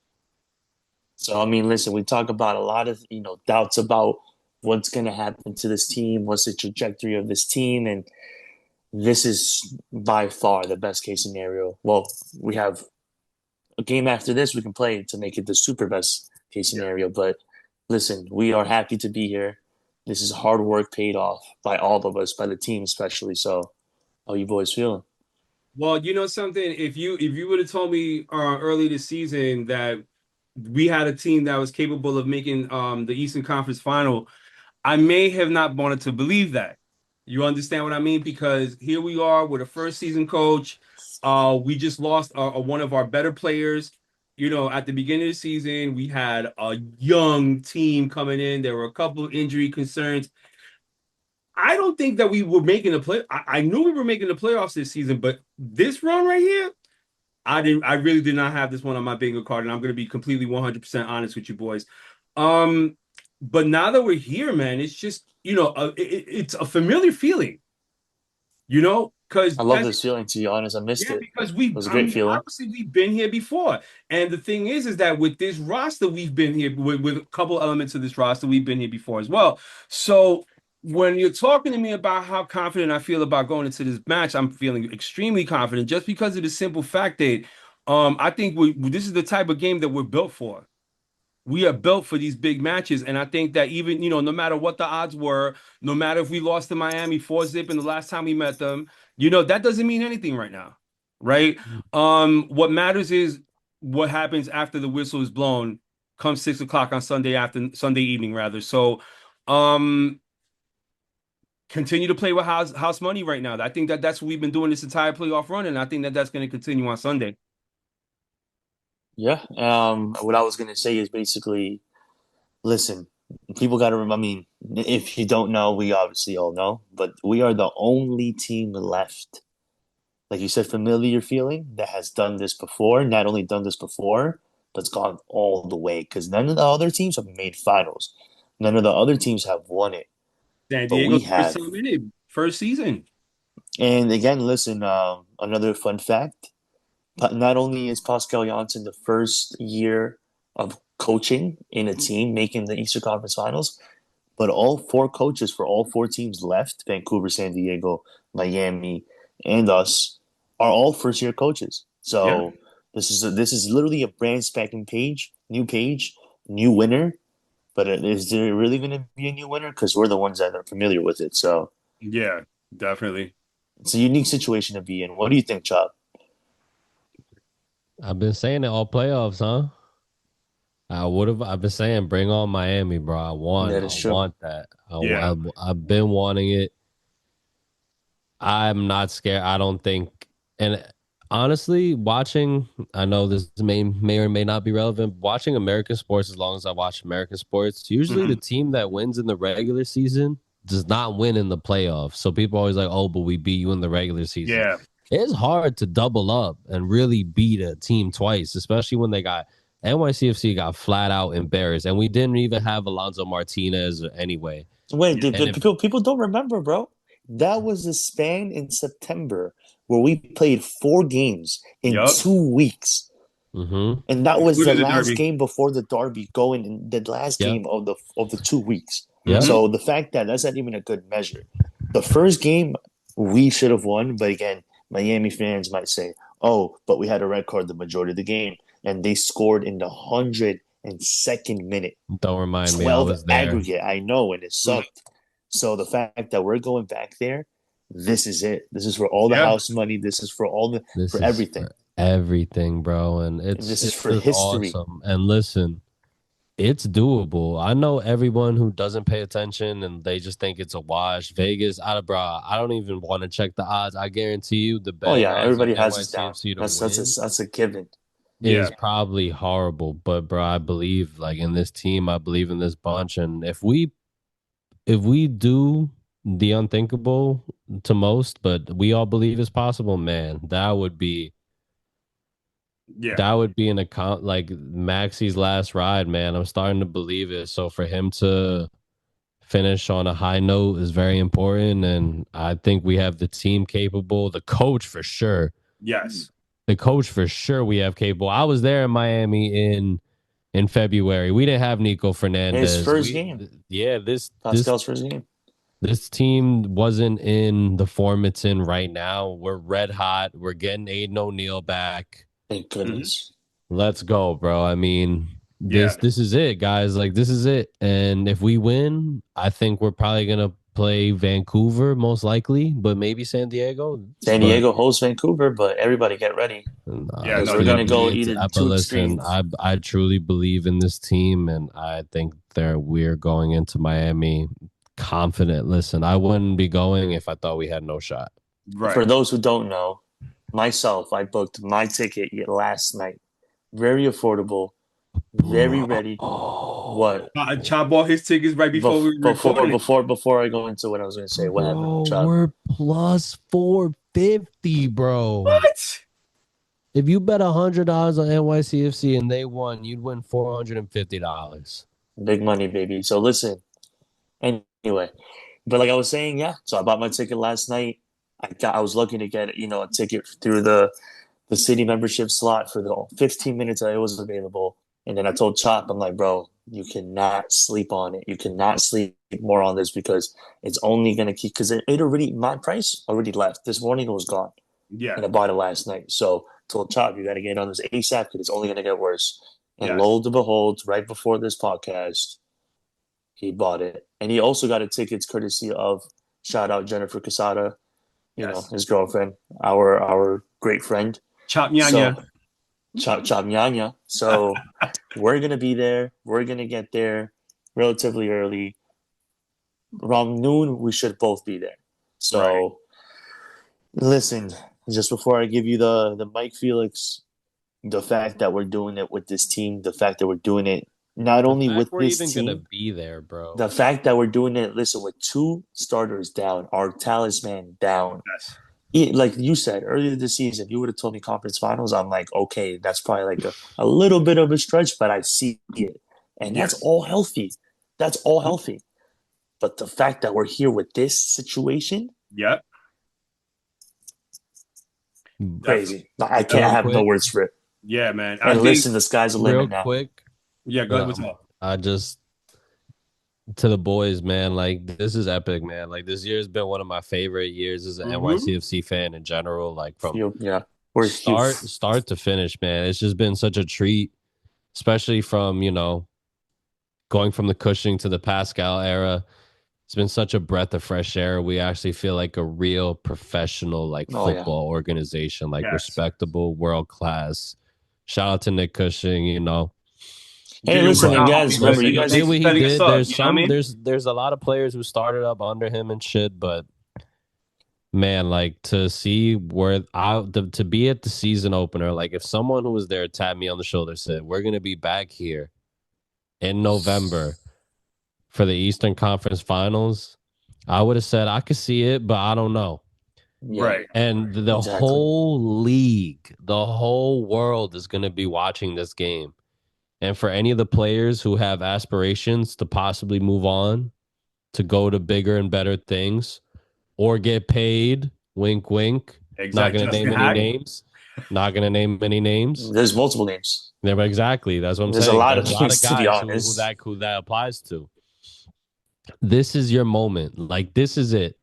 B: So I mean, listen, we talk about a lot of doubts about what's going to happen to this team, what's the trajectory of this team, and this is by far the best case scenario. Well, we have a game after this we can play to make it the super best case scenario. But listen, we are happy to be here. This is hard work paid off by all of us, by the team especially. So, how you boys feeling?
C: Well, you know something, if you would have told me early this season that we had a team that was capable of making the Eastern Conference Final, I may have not wanted to believe that. You understand what I mean? Because here we are with a first season coach. We just lost one of our better players. At the beginning of the season, we had a young team coming in. There were a couple of injury concerns. I don't think that we were making the play. I knew we were making the playoffs this season, but this run right here, I really did not have this one on my bingo card, and I'm going to be completely 100% honest with you boys. But now that we're here, man, it's just it's a familiar feeling, because
B: I love this feeling. To be honest, I missed it.
C: Because
B: it was a great feeling.
C: Obviously, we've been here before, and the thing is that with this roster, we've been here with a couple elements of this roster, we've been here before as well. So when you're talking to me about how confident I feel about going into this match, I'm feeling extremely confident just because of the simple fact that I think this is the type of game that we're built for. We are built for these big matches, and I think that even no matter what the odds were, no matter if we lost to Miami 4-0 in the last time we met them, that doesn't mean anything right now, right? What matters is what happens after the whistle is blown, come 6 o'clock on Sunday evening rather. So, continue to play with house money right now. I think that's what we've been doing this entire playoff run, and I think that that's going to continue on Sunday.
B: Yeah. What I was going to say is basically, listen, people got to remember. I mean, if you don't know, we obviously all know, but we are the only team left, like you said, familiar feeling that has done this before. Not only done this before, but it's gone all the way because none of the other teams have made finals. None of the other teams have won it.
C: San
B: But
C: Diego
B: we have.
C: First season.
B: And again, listen, another fun fact. But not only is Pascal Janssen the first year of coaching in a team making the Eastern Conference Finals, but all 4 coaches for all 4 teams left, Vancouver, San Diego, Miami, and us, are all first-year coaches. So this is literally a brand spanking new page, new winner. But is there really going to be a new winner? Because we're the ones that are familiar with it. So
C: yeah, definitely.
B: It's a unique situation to be in. What do you think, Chop?
A: I've been saying it all playoffs, huh? I've been saying bring on Miami, bro. I want that.
B: Yeah.
A: I've been wanting it. I'm not scared. I don't think, and honestly, watching, I know this may or may not be relevant. Watching American sports, as long as I watch American sports, usually the team that wins in the regular season does not win in the playoffs. So people are always like, oh, but we beat you in the regular season.
C: Yeah.
A: It's hard to double up and really beat a team twice, especially when they got NYCFC got flat out embarrassed, and we didn't even have Alonso Martinez anyway.
B: Wait, people don't remember, bro. That was a span in September where we played 4 games in 2 weeks. And that was the last game before the derby, going in the last game of the 2 weeks. So the fact that that's not even a good measure. The first game we should have won, but again, Miami fans might say, "Oh, but we had a red card the majority of the game, and they scored in the 102nd minute."
A: Don't remind me. I was there.
B: Aggregate, I know, and it sucked. So the fact that we're going back there, this is it. This is for all the house money. This is for everything.
A: For everything, bro. And
B: this is for history.
A: Awesome. And listen, it's doable. I know everyone who doesn't pay attention and they just think it's a wash. Vegas, I don't even want to check the odds. I guarantee you the bet.
B: Oh yeah, everybody has it down. That's a given.
A: It is probably horrible, but bro, I believe like in this team. I believe in this bunch, and if we do the unthinkable to most, but we all believe is possible, man, that would be an account like Maxi's last ride, man. I'm starting to believe it. So for him to finish on a high note is very important, and I think we have the team capable, the coach for sure.
C: Yes.
A: The coach for sure we have capable. I was there in Miami in February. We didn't have Nico Fernandez.
B: His first game.
A: Yeah,
B: Pascal's first game.
A: This team wasn't in the form it's in right now. We're red hot. We're getting Aiden O'Neal back.
B: Thank goodness.
A: Let's go, bro. I mean, this is it, guys. Like, this is it. And if we win, I think we're probably going to play Vancouver, most likely, but maybe San Diego.
B: San Diego hosts Vancouver, but everybody get ready. We're going to go either two extremes.
A: I truly believe in this team, and I think we're going into Miami confident. Listen, I wouldn't be going if I thought we had no shot.
B: Right. For those who don't know, myself, I booked my ticket last night. Very affordable. Very ready. What?
C: Chop bought his tickets right before we recorded.
B: Before I go into what I was going to say, what happened? Chop?
A: We're plus 450, bro.
C: What?
A: If you bet $100 on NYCFC and they won, you'd win $450.
B: Big money, baby. So listen. Anyway, but like I was saying, so I bought my ticket last night. I was looking to get a ticket through the city membership slot for the 15 minutes that it was available. And then I told Chop, I'm like, bro, you cannot sleep on it. You cannot sleep more on this because it's only going to keep, because my price already left. This morning it was gone.
C: Yeah.
B: And I bought it last night. So I told Chop, you got to get on this ASAP because it's only going to get worse. And lo and behold, right before this podcast, he bought it. And he also got a tickets courtesy of, shout out Jennifer Casada, his girlfriend, our great friend.
C: Chop Nyanya.
B: Chop Nyanya. So we're going to be there. We're going to get there relatively early. Around noon, we should both be there. So listen, just before I give you the Mike Felix, the fact that we're doing it with this team, the fact that we're doing it not only with this team.
A: We're even going to be there, bro.
B: The fact that we're doing it, listen, with 2 starters down, our talisman down.
C: Yes.
B: Like you said earlier this season, you would have told me conference finals. I'm like, okay, that's probably like a little bit of a stretch, but I see it. And that's all healthy. That's all healthy. But the fact that we're here with this situation.
C: Yep.
B: Crazy. I can't have no words for it.
C: Yeah, man.
B: And listen, the sky's the limit now.
A: Quick.
C: Yeah, go ahead. What's up?
A: To the boys, man, like this is epic, man. Like this year has been one of my favorite years as an NYCFC fan in general. Like from start to finish, man. It's just been such a treat, especially from going from the Cushing to the Pascal era. It's been such a breath of fresh air. We actually feel like a real professional football organization, respectable, world class. Shout out to Nick Cushing,
B: Hey, listen, guys. Remember, you guys.
A: What he did. There's a lot of players who started up under him and shit, but Man, like to see where to be at the season opener, like if someone who was there tapped me on the shoulder said, "We're gonna be back here in November for the Eastern Conference Finals," I would have said I could see it, but I don't know.
B: Yeah,
C: Right.
A: And the
B: exactly.
A: whole league, the whole world is gonna be watching this game. And for any of the players who have aspirations to possibly move on, to go to bigger and better things, or get paid, wink, wink. Not
C: Exactly.
A: going to
C: Justin
A: name any
C: Hack.
A: names. Not going to name any names.
B: There's multiple names.
A: Yeah, but exactly. That's what I'm
B: There's a
A: saying.
B: lot
A: There's
B: of
A: a lot of
B: names, to be
A: guys who
B: honest.
A: that applies to. This is your moment. Like this is it.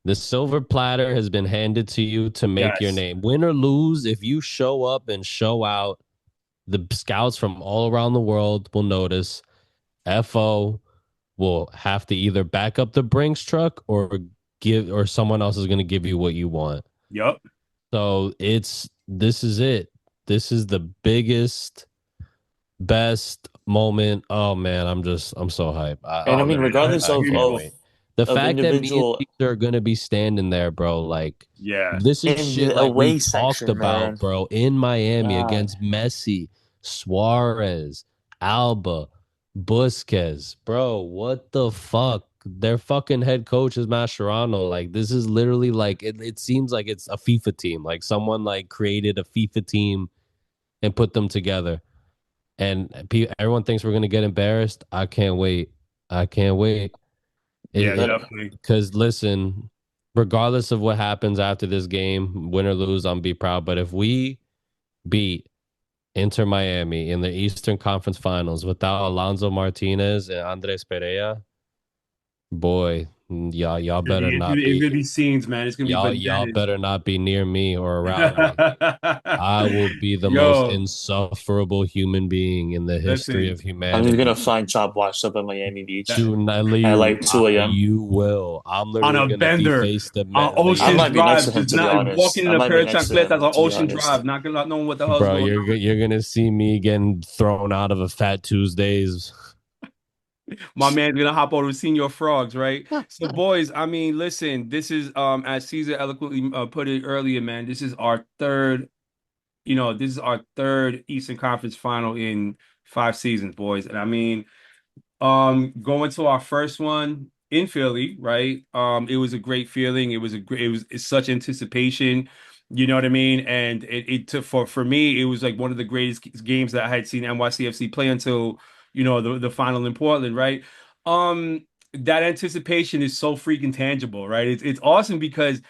A: The silver platter has been handed to you to make your
C: Yes.
A: name. Win or lose, if you show up and show out, the scouts from all around the world will notice. FO will have to either back up the Brinks truck or someone else is going to give you what you want.
C: Yep.
A: So this is it. This is the biggest, best moment. Oh man, I'm so hyped.
B: And I
C: Oh
B: mean,
C: man,
B: regardless
A: I
C: that's
A: can't
C: beautiful.
A: wait. The
B: of
A: fact that me and
B: individual
A: Caesar are gonna be standing there, bro, like
C: Yeah.
A: this is
B: in
A: shit
B: the
A: like we
B: away
A: talked
B: section,
A: about,
B: man.
A: bro, in Miami
B: God.
A: against Messi, Suarez, Alba, Busquets. Bro, what the fuck? Their fucking head coach is Mascherano. Like this is literally like it seems like it's a FIFA team. Like someone like created a FIFA team and put them together. And everyone thinks we're gonna get embarrassed. I can't wait. I can't wait.
C: Yeah,
A: It
B: But
C: definitely.
A: because listen, regardless of what happens after this game, win or lose, I'm be proud. But if we beat Inter Miami in the Eastern Conference Finals without Alonso Martinez and Andres Perea, boy, y'all better not
C: It's gonna
A: be
C: be scenes, man. It's gonna be
A: y'all
C: bananas.
A: better not be near me or around me. I will be the most
C: Yo,
A: insufferable human being in the history
C: listen,
A: of
B: I'm just gonna
A: humanity.
B: find Chop washed up at Miami Beach
C: that,
B: at like 2 a.m.
A: You will. I'm
C: on
A: literally
C: a
A: gonna
C: bender
A: deface the
C: on
B: I
C: Ocean
A: Liam.
B: might be next to
C: Drive,
B: him,
C: just
B: to be
C: not
B: honest.
C: walking
B: I
C: in a
B: might
C: pair
B: be
C: of
B: next to
C: chancletas
B: him,
C: on
B: to be
C: Ocean
B: honest.
C: Drive, not knowing what the hell's
A: Bro,
C: going on.
A: you're gonna see me getting thrown out of a Fat Tuesdays.
C: My man's gonna hop over Senior Frogs, right? So, boys, I mean, listen, this is as Caesar eloquently put it earlier, man. This is our third, this is our third Eastern Conference final in 5 seasons, boys. And I mean, going to our first one in Philly, right? It was a great feeling. It's such anticipation, you know what I mean? And it took for me, it was like one of the greatest games that I had seen NYCFC play until, the final in Portland, right? That anticipation is so freaking tangible, right? It's awesome because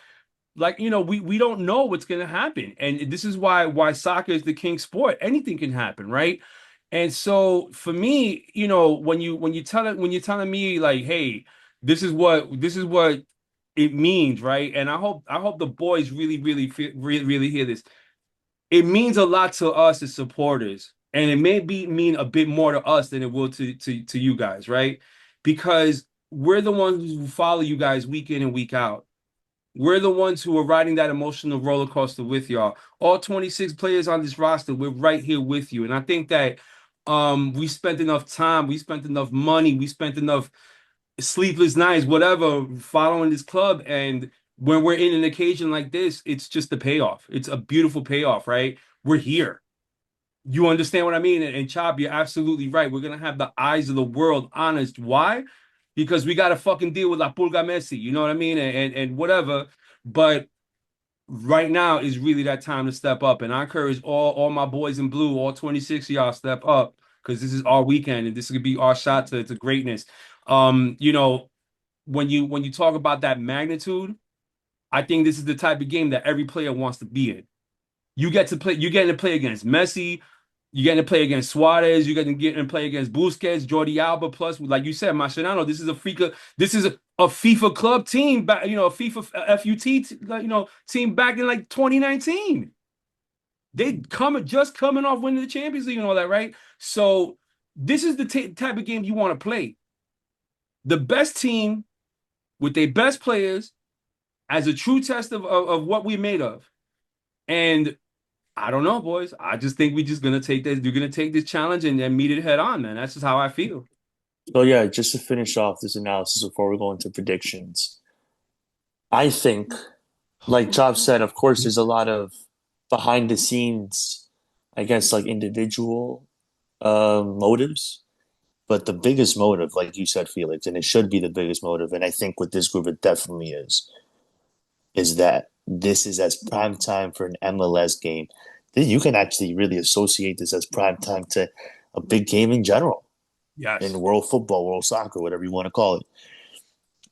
C: like we don't know what's going to happen, and this is why soccer is the king sport. Anything can happen, right? And so for me, when you're telling me like, hey, this is what it means, right? And I hope the boys really hear this. It means a lot to us as supporters, and it may be mean a bit more to us than it will to you guys, right? Because we're the ones who follow you guys week in and week out. We're the ones who are riding that emotional roller coaster with y'all. All 26 players on this roster, we're right here with you. And I think that we spent enough time, we spent enough money, we spent enough sleepless nights, whatever, following this club. And when we're in an occasion like this, it's just a payoff. It's a beautiful payoff, right? We're here. You understand what I mean? And Chop, you're absolutely right. We're gonna have the eyes of the world on us. Why? Because we got to fucking deal with La Pulga Messi. You know what I mean? And whatever. But right now is really that time to step up. And I encourage all my boys in blue, all 26 of y'all, step up because this is our weekend and this is gonna be our shot to greatness. Um, you know, when you talk about that magnitude, I think this is the type of game that every player wants to be in. You're getting to play against Messi, you're getting to play against Suarez, you're getting to play against Busquets, Jordi Alba, plus, like you said, Mascherano, this is a FIFA club team back, a FIFA team back in like 2019. Just coming off winning the Champions League and all that, right? So this is the type of game you want to play. The best team with their best players as a true test of what we're made of. And I don't know, boys. I just think we're just gonna take this. You're gonna take this challenge and meet it head on, man. That's just how I feel.
B: So yeah, just to finish off this analysis before we go into predictions. I think, like Job said, of course, there's a lot of behind the scenes, I guess, like individual motives. But the biggest motive, like you said, Felix, and it should be the biggest motive, and I think with this group it definitely is that this is as prime time for an MLS game. You can actually really associate this as prime time to a big game in general,
C: Yes.
B: in world football, world soccer, whatever you want to call it.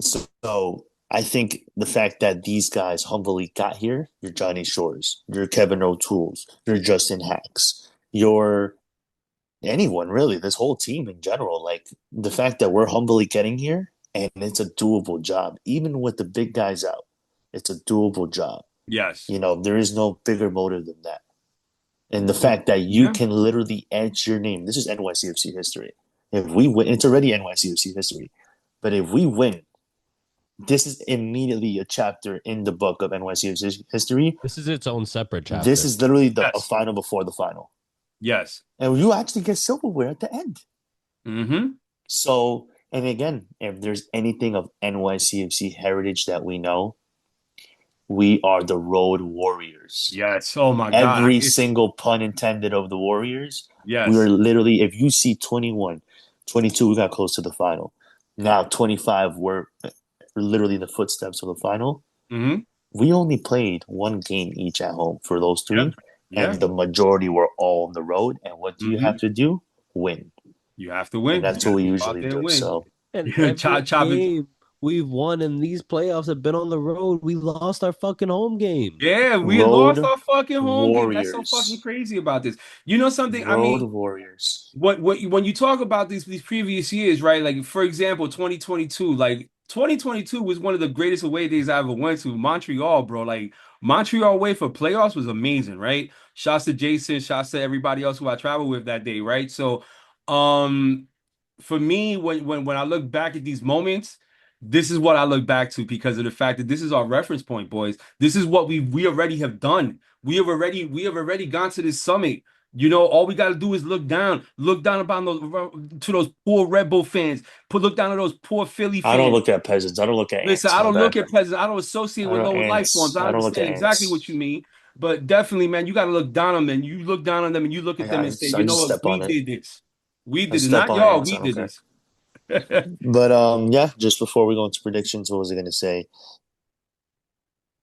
B: So I think the fact that these guys humbly got here, you're Johnny Shores, you're Kevin O'Toole's, you're Justin Hacks, you're anyone really, this whole team in general, like the fact that we're humbly getting here and it's a doable job, even with the big guys out, it's a doable job.
C: Yes.
B: There is no bigger motive than that. And the fact that you can literally etch your name, this is NYCFC history. If we win, it's already NYCFC history. But if we win, this is immediately a chapter in the book of NYCFC history.
A: This is its own separate chapter.
B: This is literally a final before the final.
C: Yes.
B: And you actually get silverware at the end.
C: Mm-hmm.
B: So, and again, if there's anything of NYCFC heritage that we know, we are the road warriors.
C: Yes. Oh my God.
B: Every single pun intended of the Warriors.
C: Yes.
B: We are literally, if you see 21, 22, we got close to the final. Now 25, we're literally the footsteps of the final.
C: Mm-hmm.
B: We only played one game each at home for those three.
C: Yep. Yeah.
B: And the majority were all on the road. And what do you have to do? Win.
C: You have to win.
B: And that's what we usually do.
C: Win.
B: So,
A: and every game we've won in these playoffs have been on the road. We lost our fucking home game.
C: Yeah, we lost our fucking home game. That's so fucking crazy about this. You know something?
B: Road Warriors.
C: When you talk about these previous years, right? Like for example, 2022, like 2022 was one of the greatest away days I ever went to. Montreal, bro. Like Montreal away for playoffs was amazing, right? Shouts to Jason, shouts to everybody else who I traveled with that day, right? So, for me, when I look back at these moments, this is what I look back to because of the fact that this is our reference point, boys. This is what we already have done. We have already gone to this summit. All we got to do is look down about to those poor Red Bull fans. Look down at those poor Philly fans.
B: I don't look at peasants. I don't look at ants.
C: Listen, I don't look at peasants. I don't associate with lower life forms. I understand exactly what you mean. But definitely, man, you got to look down on them. You look down on them and you look at them and say, you know what? We did this. We did it. Not y'all. We did this.
B: But yeah, just before we go into predictions, what was I going to say?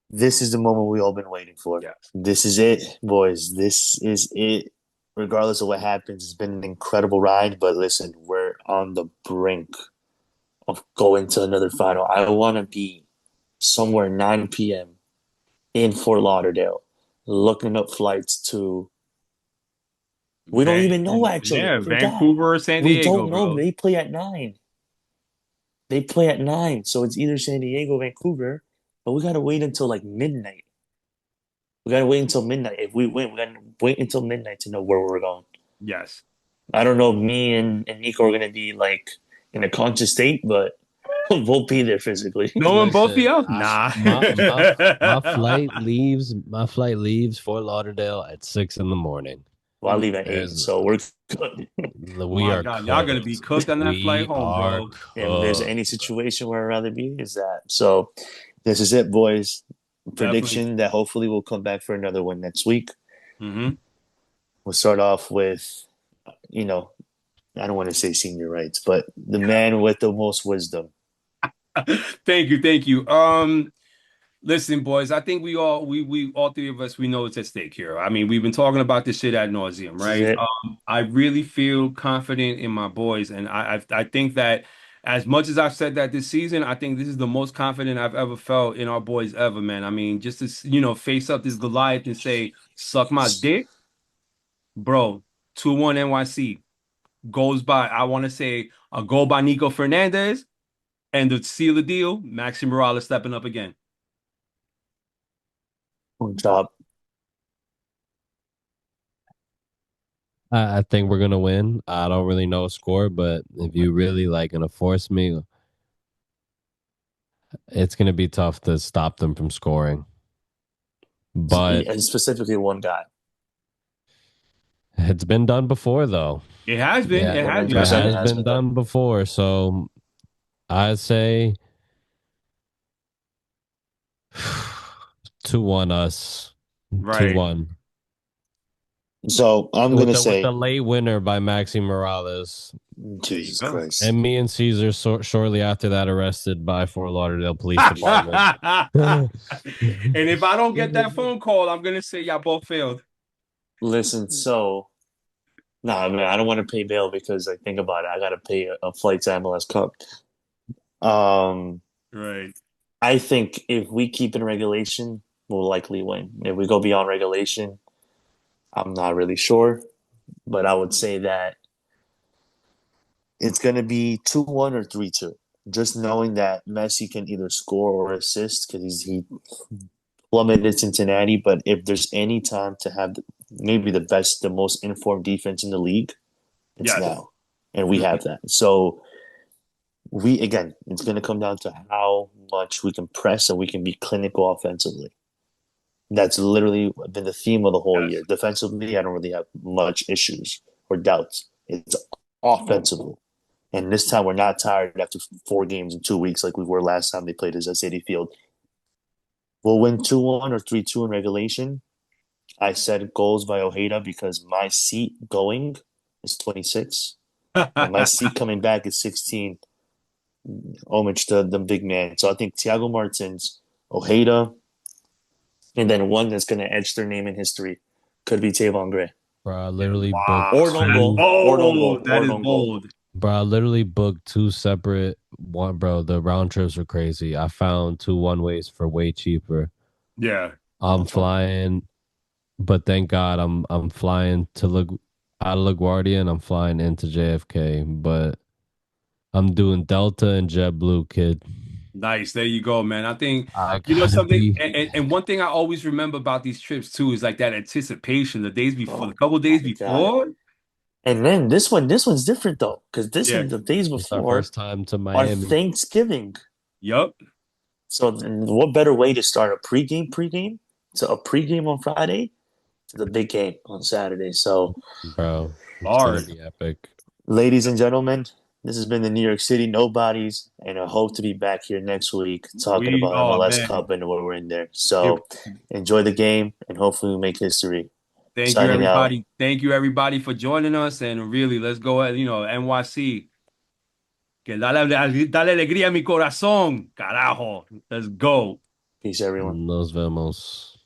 B: This is the moment we all been waiting for.
C: Yes.
B: This is it, boys. This is it. Regardless of what happens, it's been an incredible ride. But listen, we're on the brink of going to another final. I want to be somewhere 9 p.m. in Fort Lauderdale, looking up flights to. We don't even know, actually.
C: Yeah, Vancouver or San Diego.
B: We don't know. Bro. They play at 9. So it's either San Diego, Vancouver, but we got to wait until like midnight. If we win, we got to wait until midnight to know where we're going.
C: Yes.
B: I don't know if me and Nico are going to be like in a conscious state, but we'll be there physically.
C: No one both of y'all? Nah.
A: My flight leaves Fort Lauderdale at 6 a.m.
B: Well, I leave at 8, so we're good.
C: Y'all gonna be cooked on that flight home, bro.
B: If there's any situation where I'd rather be, is that. So this is it, boys. Prediction that hopefully we'll come back for another one next week.
C: Mm-hmm.
B: We'll start off with, I don't want to say senior rights, but the man with the most wisdom.
C: Thank you. Listen, boys, I think we all three of us, we know it's at stake here. I mean, we've been talking about this shit ad nauseum, right? I really feel confident in my boys, and I think that as much as I've said that this season, I think this is the most confident I've ever felt in our boys ever, man. I mean, just to face up this Goliath and say, "Suck my dick," bro. 2-1 NYC goes by. I want to say a goal by Nico Fernandez, and to seal the deal, Maxi Morález stepping up again.
B: Good job.
A: I think we're gonna win. I don't really know a score, but if you really gonna force me, it's gonna be tough to stop them from scoring. But
B: and specifically one guy.
A: It's been done before, though.
C: It has been.
A: Yeah, it has been done before. So I say 2-1 us.
C: Right.
A: 2-1.
B: So I'm gonna
A: With
B: say,
A: the late winner by Maxi Morález.
B: Jesus
C: There you go.
B: Christ.
A: And me and Caesar shortly after that arrested by Fort Lauderdale Police Department.
C: And if I don't get that phone call, I'm gonna say y'all both failed.
B: Listen, so nah, man, I don't want to pay bail because I think about it. I gotta pay a flight to MLS Cup.
C: Right.
B: I think if we keep in regulation, we'll likely win. If we go beyond regulation, I'm not really sure, but I would say that it's going to be 2-1 or 3-2. Just knowing that Messi can either score or assist because he plummeted Cincinnati. But if there's any time to have maybe the most informed defense in the league, it's now. And we have that. So it's going to come down to how much we can press and we can be clinical offensively. That's literally been the theme of the whole year. Defensively, I don't really have much issues or doubts. It's offensively. And this time we're not tired after 4 games in 2 weeks like we were last time they played us at Citi Field. We'll win 2-1 or 3-2 in regulation. I said goals by Ojeda because my seat going is 26. And my seat coming back is 16. Homage to the big man. So I think Thiago Martins, Ojeda, and then one that's going to etch their name in history could be Tavon Gray.
A: Bro, I literally booked
B: Or no goal.
C: That is bold.
A: Bro, I literally booked 2 separate one. Bro, the round trips were crazy. I found 2 one-ways for way cheaper.
C: Yeah.
A: I'm flying, but thank God I'm flying to out of LaGuardia and I'm flying into JFK. But I'm doing Delta and JetBlue, kid.
C: Nice. There you go, man. I think
A: You know
C: something, and one thing I always remember about these trips too is like that anticipation, the days before, a couple days before.
B: And then this one's different though, because one, the days
A: It's our
B: before
A: first time to
B: are
A: Miami.
B: Thanksgiving.
C: Yup.
B: So what better way to start a pregame to a pregame on Friday to the big game on Saturday. So,
A: bro, it's
C: Lord.
A: gonna be epic.
B: Ladies and gentlemen, this has been the New York City Nobodies, and I hope to be back here next week talking about MLS Cup and what we're in there. So enjoy the game, and hopefully we make history.
C: Thank you, everybody. Thank you, everybody, for joining us. And really, let's go ahead. NYC. Que dale alegría a mi corazón. Carajo. Let's go.
B: Peace, everyone.
A: Nos vemos.